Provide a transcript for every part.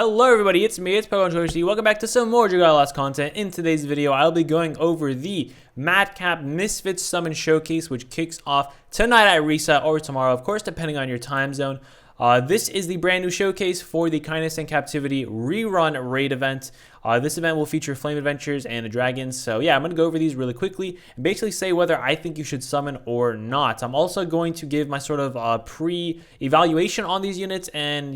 Hello everybody, it's me, it's PokemonTripHD. Welcome back to some more Dragalia content. In today's video, I'll be going over the Madcap Misfits Summon Showcase, which kicks off tonight at reset or tomorrow, of course, depending on your time zone. This is the brand new showcase for the Kindness and Captivity rerun raid event. This event will feature flame adventures and the dragons. So yeah, I'm going to go over these really quickly and basically say whether I think you should summon or not. I'm also going to give my sort of pre-evaluation on these units, and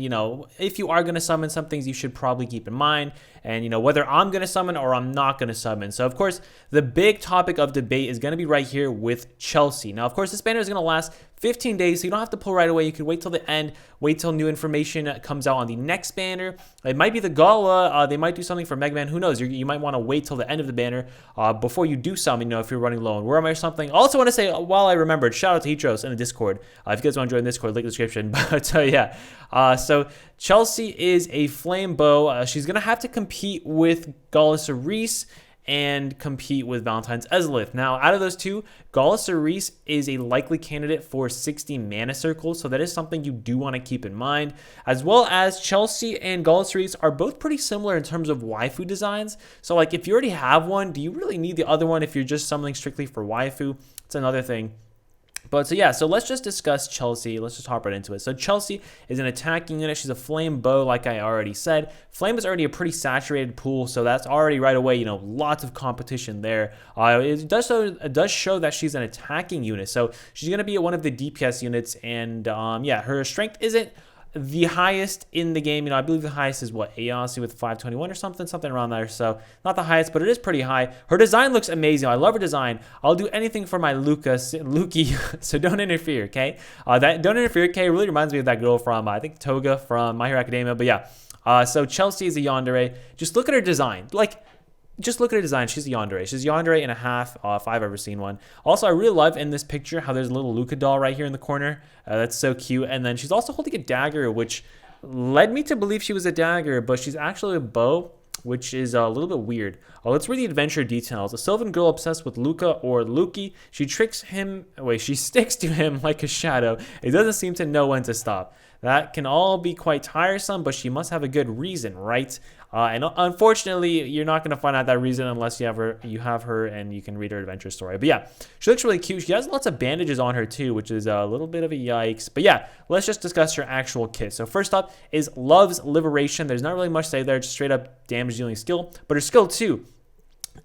if you are going to summon, some things you should probably keep in mind, and whether I'm going to summon or I'm not going to summon. So of course, the big topic of debate is going to be right here with Chelsea. Now of course, this banner is going to last 15 days, so you don't have to pull right away. You could wait till the end, wait till new information comes out on the next banner. It might be the Gala, they might do something for Mega Man, who knows? You might want to wait till the end of the banner before you do summon, if you're running low on Worm or something. I also want to say, while I remembered, shout out to Hitros in the Discord. If you guys want to join the Discord, link in the description. But yeah, so Chelsea is a flame bow. She's going to have to compete with Cerise and compete with Valentine's Ezlith. Now, out of those two, Cerise is a likely candidate for 60 mana circles, so that is something you do want to keep in mind. As well as Chelsea and Cerise are both pretty similar in terms of waifu designs. So, like, if you already have one, do you really need the other one if you're just summoning strictly for waifu? It's another thing. But so yeah, so let's just discuss Chelsea. Let's just hop right into it. So Chelsea is an attacking unit. She's a flame bow, like I already said. Flame is already a pretty saturated pool, so that's already right away, lots of competition there. It does show that she's an attacking unit, so she's going to be one of the DPS units, and yeah, her strength isn't the highest in the game. I believe the highest is what, Ayase with 521 or something around there. So not the highest, but it is pretty high. Her design looks amazing. I love her design. I'll do anything for my Lukey, so don't interfere, okay? That don't interfere, okay, really reminds me of that girl from I think Toga from My Hero Academia. But yeah, so Chelsea is a yandere. Just look at her design. Just look at her design. She's a yandere. She's a yandere and a half, if I've ever seen one. Also, I really love in this picture how there's a little Luca doll right here in the corner. That's so cute. And then she's also holding a dagger, which led me to believe she was a dagger, but she's actually a bow, which is a little bit weird. Let's read the adventure details. A Sylvan girl obsessed with Luca or Luki. She she sticks to him like a shadow. It doesn't seem to know when to stop. That can all be quite tiresome, but she must have a good reason, right? And unfortunately, you're not going to find out that reason unless you have her and you can read her adventure story. But yeah, she looks really cute. She has lots of bandages on her too, which is a little bit of a yikes. But yeah, let's just discuss her actual kit. So first up is Love's Liberation. There's not really much to say there, just straight up damage dealing skill. But her skill 2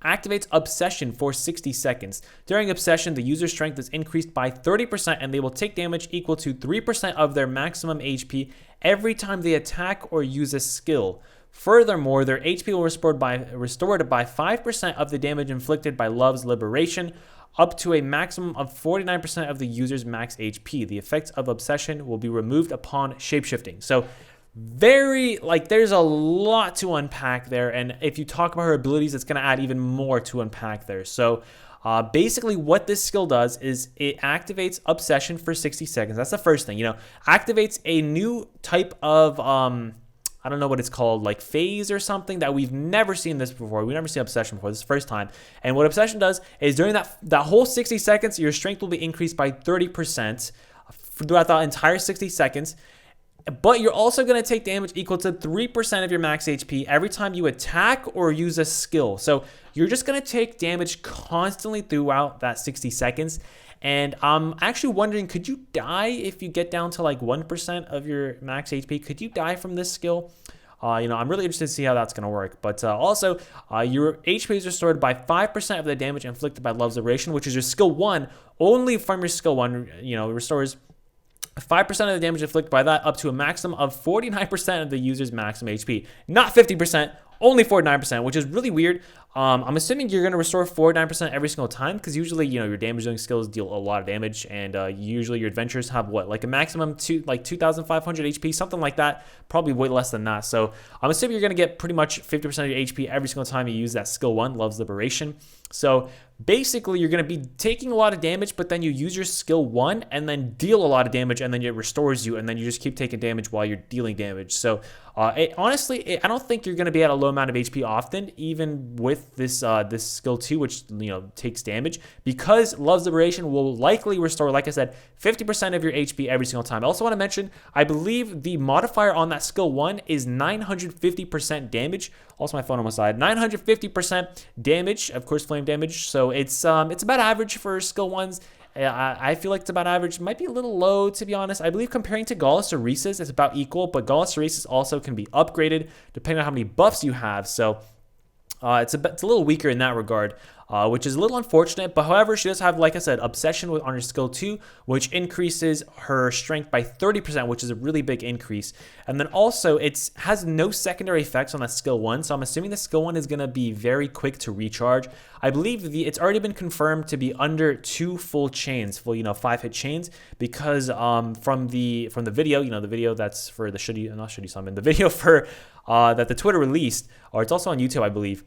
activates Obsession for 60 seconds. During Obsession, the user's strength is increased by 30%, and they will take damage equal to 3% of their maximum HP every time they attack or use a skill. Furthermore, their HP will restored by 5% of the damage inflicted by Love's Liberation, up to a maximum of 49% of the user's max HP. The effects of Obsession will be removed upon shapeshifting. So there's a lot to unpack there, and if you talk about her abilities, it's going to add even more to unpack there. So basically what this skill does is it activates Obsession for 60 seconds. That's the first thing. Activates a new type of I don't know what it's called, like phase or something, that we've never seen this before. We've never seen Obsession before. This is the first time. And what Obsession does is during that whole 60 seconds, your strength will be increased by 30% throughout the entire 60 seconds. But you're also going to take damage equal to 3% of your max HP every time you attack or use a skill. So you're just going to take damage constantly throughout that 60 seconds. And I'm actually wondering, could you die if you get down to like 1% of your max HP? Could you die from this skill? I'm really interested to see how that's going to work. But also, your HP is restored by 5% of the damage inflicted by Love's Liberation, which is your skill 1. Only from your skill 1, restores 5% of the damage inflicted by that up to a maximum of 49% of the user's maximum HP. Not 50%, only 49%, which is really weird. I'm assuming you're going to restore 49% every single time, because usually, your damage dealing skills deal a lot of damage, and usually your adventures have like a maximum 2,500 HP, something like that, probably way less than that. So I'm assuming you're going to get pretty much 50% of your HP every single time you use that skill 1, Love's Liberation. So basically, you're going to be taking a lot of damage, but then you use your skill 1 and then deal a lot of damage, and then it restores you, and then you just keep taking damage while you're dealing damage. So Honestly, I don't think you're going to be at a low amount of HP often, even with this this skill 2, which takes damage, because Love's Liberation will likely restore, like I said, 50% of your HP every single time. I also want to mention, I believe the modifier on that skill 1 is 950% damage. Also, my phone almost died. 950% damage, of course, flame damage. So it's about average for skill 1s. I feel like it's about average. It might be a little low, to be honest. I believe comparing to Gaulosaurus, it's about equal, but Gaulosaurus also can be upgraded depending on how many buffs you have. So it's a little weaker in that regard, which is a little unfortunate. But however, she does have, like I said, Obsession on her skill 2, which increases her strength by 30%, which is a really big increase. And then also, it has no secondary effects on that skill 1, so I'm assuming the skill 1 is going to be very quick to recharge. I believe it's already been confirmed to be under 2 full chains, full 5-hit chains, because from the video, the video that's for the not Shitty Summon, the video for that the Twitter released, or it's also on YouTube, I believe.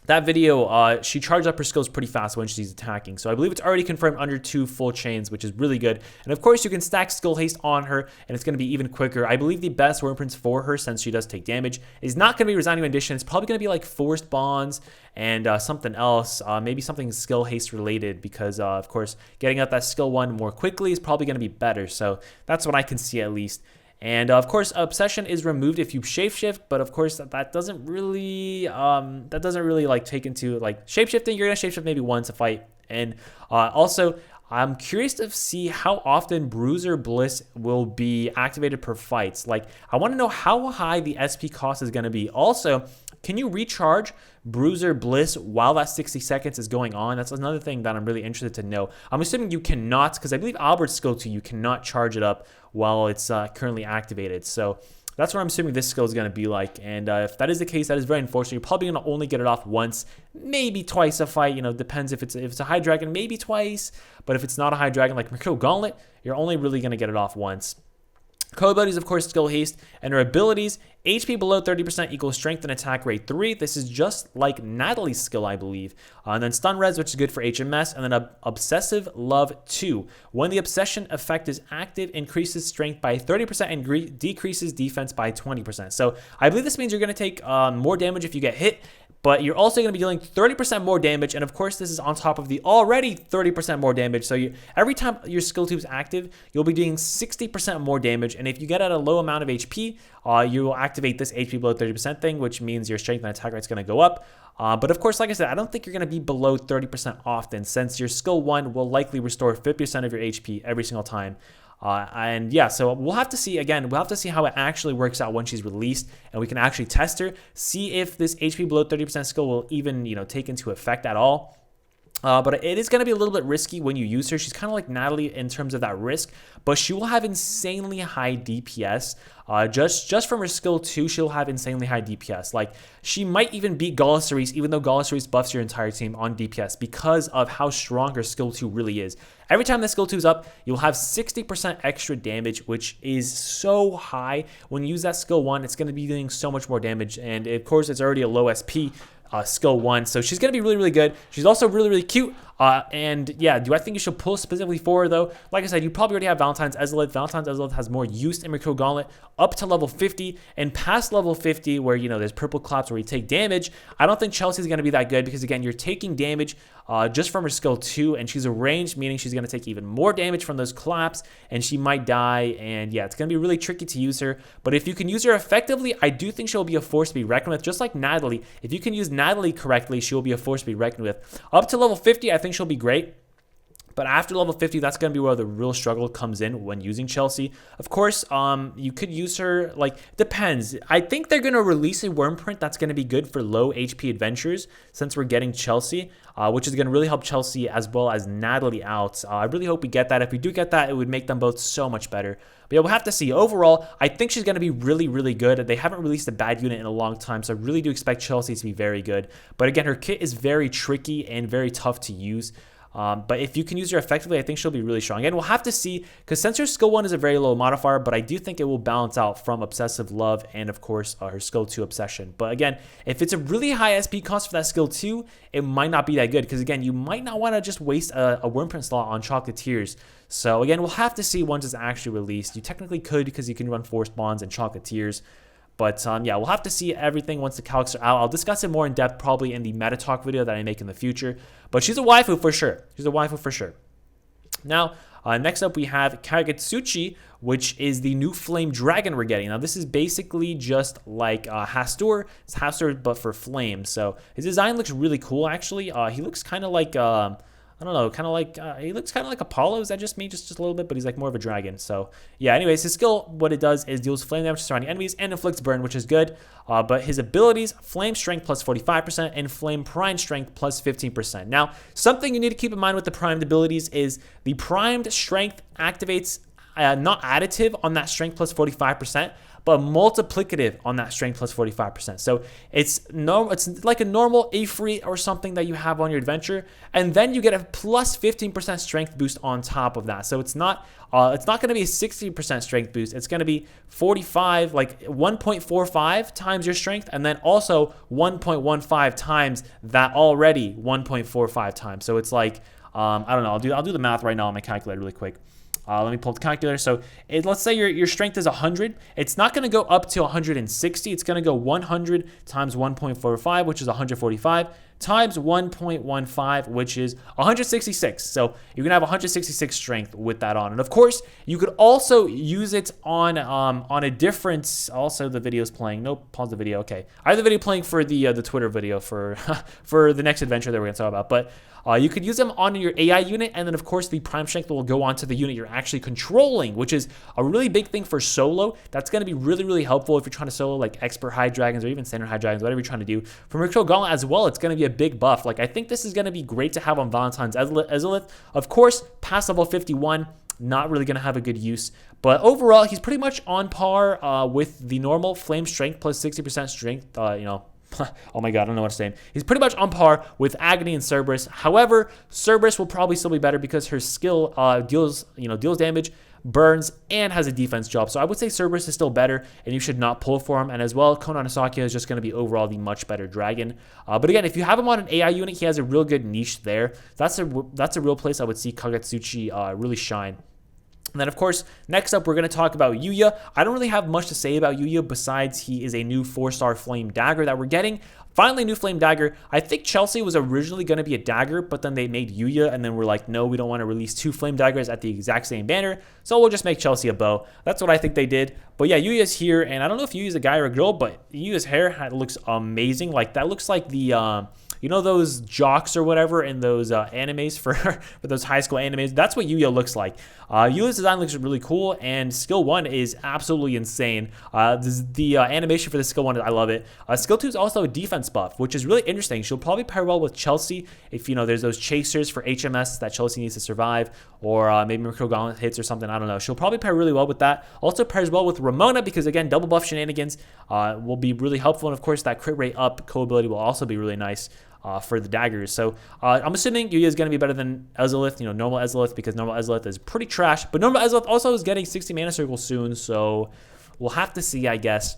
That video, she charged up her skills pretty fast when she's attacking. So I believe it's already confirmed under 2 full chains, which is really good. And of course, you can stack skill haste on her, and it's going to be even quicker. I believe the best Wyrmprints for her, since she does take damage, is not going to be Resigning Rendition. It's probably going to be like Forced Bonds and something else, maybe something skill haste related, because of course, getting out that skill 1 more quickly is probably going to be better. So that's what I can see at least. And of course, Obsession is removed if you shapeshift, but of course that doesn't really like take into like shapeshifting. You're gonna shapeshift maybe once a fight. And also, I'm curious to see how often Bruiser Bliss will be activated per fights. Like, I want to know how high the SP cost is gonna be. Also, can you recharge Bruiser Bliss while that 60 seconds is going on? That's another thing that I'm really interested to know. I'm assuming you cannot, because I believe Albert's skill 2, you cannot charge it up while it's currently activated. So that's what I'm assuming this skill is going to be like. And if that is the case, that is very unfortunate. You're probably going to only get it off once, maybe twice a fight. Depends if it's a high dragon, maybe twice. But if it's not a high dragon like Mercurial Gauntlet, you're only really going to get it off once. Code abilities, of course, skill haste, and her abilities, HP below 30% equals strength and attack rate 3. This is just like Natalie's skill, I believe. And then stun res, which is good for HMS, and then obsessive love 2. When the obsession effect is active, increases strength by 30% and decreases defense by 20%. So I believe this means you're going to take more damage if you get hit, but you're also going to be dealing 30% more damage, and of course this is on top of the already 30% more damage. So every time your skill 2 is active, you'll be doing 60% more damage, and if you get at a low amount of HP, you will activate this HP below 30% thing, which means your strength and attack rate is going to go up. But of course, like I said, I don't think you're going to be below 30% often, since your skill 1 will likely restore 50% of your HP every single time. And yeah, so we'll have to see, again, we'll have to see how it actually works out when she's released, and we can actually test her, see if this HP below 30% skill will even, take into effect at all. But it is going to be a little bit risky when you use her. She's kind of like Natalie in terms of that risk, but she will have insanely high DPS. Just from her skill 2, she'll have insanely high DPS. Like, she might even beat Gaulosaurus, even though Gaulosaurus buffs your entire team on DPS, because of how strong her skill 2 really is. Every time the skill 2 is up, you'll have 60% extra damage, which is so high. When you use that skill 1, it's going to be doing so much more damage, and of course, it's already a low SP. Skill 1, so she's gonna be really, really good. She's also really, really cute. And yeah, do I think you should pull specifically for her though? Like I said, you probably already have Valentine's Ezreal. Valentine's Ezreal has more use in Mercurial Gauntlet up to level 50, and past level 50, where there's purple claps where you take damage. I don't think Chelsea's gonna be that good, because again, you're taking damage just from her skill 2, and she's a ranged, meaning she's gonna take even more damage from those claps, and she might die. And yeah, it's gonna be really tricky to use her. But if you can use her effectively, I do think she'll be a force to be reckoned with, just like Natalie. If you can use Natalie correctly, she will be a force to be reckoned with. Up to level 50, I think she'll be great. But after level 50, that's going to be where the real struggle comes in when using Chelsea. Of course, you could use her, like, depends. I think they're going to release a Wyrmprint that's going to be good for low HP adventures, since we're getting Chelsea, which is going to really help Chelsea as well as Natalie out. I really hope we get that. If we do get that, it would make them both so much better. But yeah, we'll have to see. Overall, I think she's going to be really, really good. They haven't released a bad unit in a long time, so I really do expect Chelsea to be very good. But again, her kit is very tricky and very tough to use. But if you can use her effectively, I think she'll be really strong. Again, we'll have to see, because since her skill 1 is a very low modifier, but I do think it will balance out from Obsessive Love and, of course, her skill 2 Obsession. But again, if it's a really high SP cost for that skill 2, it might not be that good, because again, you might not want to just waste a Wyrmprint slot on Chocolatiers. So again, we'll have to see once it's actually released. You technically could, because you can run Forced Bonds and Chocolatiers. But yeah, we'll have to see everything once the calcs are out. I'll discuss it more in depth probably in the meta talk video that I make in the future. But she's a waifu for sure. She's a waifu for sure. Now, next up we have Kagutsuchi, which is the new flame dragon we're getting. Now, this is basically just like Hastur. It's Hastur, but for flame. So his design looks really cool, actually. He looks kind of like... I don't know, kind of like, he looks kind of like Apollo. Is that just me? Just a little bit, but he's like more of a dragon. So, yeah, anyways, his skill, what it does is deals flame damage to surrounding enemies and inflicts burn, which is good. But his abilities, flame strength plus 45% and flame prime strength plus 15%. Now, something you need to keep in mind with the primed abilities is the primed strength activates not additive on that strength plus 45%, but multiplicative on that strength plus 45%. So it's like a normal Ifrit or something that you have on your adventure, and then you get a plus 15% strength boost on top of that. So it's not going to be a 60% strength boost. It's going to be 45, like 1.45 times your strength, and then also 1.15 times that already 1.45 times. So it's like I don't know. I'll do the math right now on my calculator really quick. Let me pull up the calculator. So let's say your strength is 100. It's not going to go up to 160. It's going to go 100 times 1.45, which is 145, times 1.15, which is 166. So you're going to have 166 strength with that on. And of course, you could also use it on a different... Also, the video is playing. Nope, pause the video. Okay. I have the video playing for the Twitter video for, for the next adventure that we're going to talk about. But you could use them on your AI unit, and then of course the prime strength will go onto the unit you're actually controlling, which is a really big thing for solo. That's going to be really, really helpful if you're trying to solo like expert high dragons or even standard high dragons, whatever you're trying to do. For Miracle Gauntlet as well, it's going to be a big buff. Like, I think this is going to be great to have on Valentine's Ezolith. Of course, past level 51, not really going to have a good use. But overall, he's pretty much on par with the normal flame strength plus 60% strength, oh my god, I don't know what I'm saying. He's pretty much on par with Agony and Cerberus. However, Cerberus will probably still be better because her skill deals damage, burns, and has a defense job. So I would say Cerberus is still better, and you should not pull for him. And as well, Konan Asakya is just going to be overall the much better dragon. But again, if you have him on an AI unit, he has a real good niche there. That's a real place I would see Kagutsuchi really shine. And then, of course, next up, we're going to talk about Yuya. I don't really have much to say about Yuya besides he is a new 4-star flame dagger that we're getting. Finally, a new flame dagger. I think Chelsea was originally going to be a dagger, but then they made Yuya, and then we're like, no, we don't want to release 2 flame daggers at the exact same banner, so we'll just make Chelsea a bow. That's what I think they did. But yeah, Yuya's here, and I don't know if Yuya's a guy or a girl, but Yuya's hair looks amazing. Like, that looks like the... you know those jocks or whatever in those animes for those high school animes? That's what Yuya looks like. Yuya's design looks really cool, and skill 1 is absolutely insane. The animation for the skill 1, I love it. Skill 2 is also a defense buff, which is really interesting. She'll probably pair well with Chelsea if, there's those chasers for HMS that Chelsea needs to survive, or maybe Miracle Gauntlet hits or something. I don't know. She'll probably pair really well with that. Also pairs well with Ramona because, again, double buff shenanigans will be really helpful. And, of course, that crit rate up co-ability will also be really nice. For the daggers. So I'm assuming Yuya is going to be better than Ezolith, normal Ezolith, because normal Ezolith is pretty trash. But normal Ezolith also is getting 60 mana circles soon, so we'll have to see, I guess.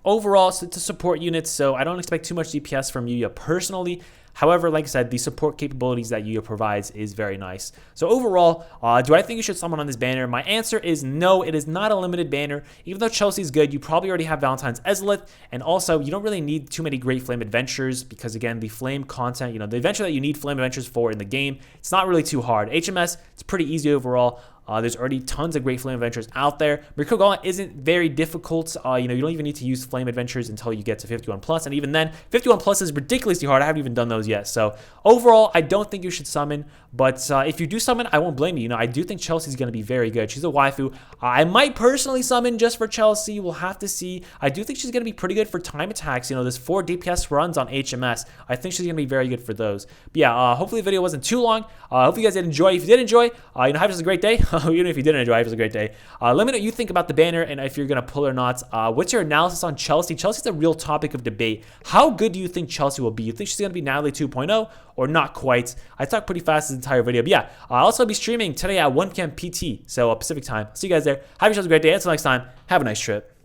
Overall, to support units, so I don't expect too much DPS from Yuya personally. However, like I said, the support capabilities that Yuya provides is very nice. So overall, do I think you should summon on this banner? My answer is no, it is not a limited banner. Even though Chelsea's good, you probably already have Valentine's Ezolith, and also you don't really need too many great flame adventures because, again, the flame content, the adventure that you need flame adventures for in the game, it's not really too hard. HMS, it's pretty easy overall. There's already tons of great flame adventures out there. Miracle Gauntlet isn't very difficult. You don't even need to use flame adventures until you get to 51 plus, and even then, 51 plus is ridiculously hard. I haven't even done those yet. So overall, I don't think you should summon. But if you do summon, I won't blame you. I do think Chelsea's going to be very good. She's a waifu. I might personally summon just for Chelsea. We'll have to see. I do think she's going to be pretty good for time attacks. There's 4 DPS runs on HMS. I think she's going to be very good for those. But yeah, hopefully the video wasn't too long. Hopefully you guys did enjoy. If you did enjoy, have yourselves a great day. Even if you didn't enjoy, have yourselves a great day. Let me know what you think about the banner and if you're going to pull or not. What's your analysis on Chelsea? Chelsea's a real topic of debate. How good do you think Chelsea will be? You think she's going to be Natalie 2.0 or not quite? I talked pretty fast this entire video. But yeah, I'll also be streaming today at 1 p.m. PT, so Pacific time. See you guys there. Have yourselves a great day. Until next time, have a nice trip.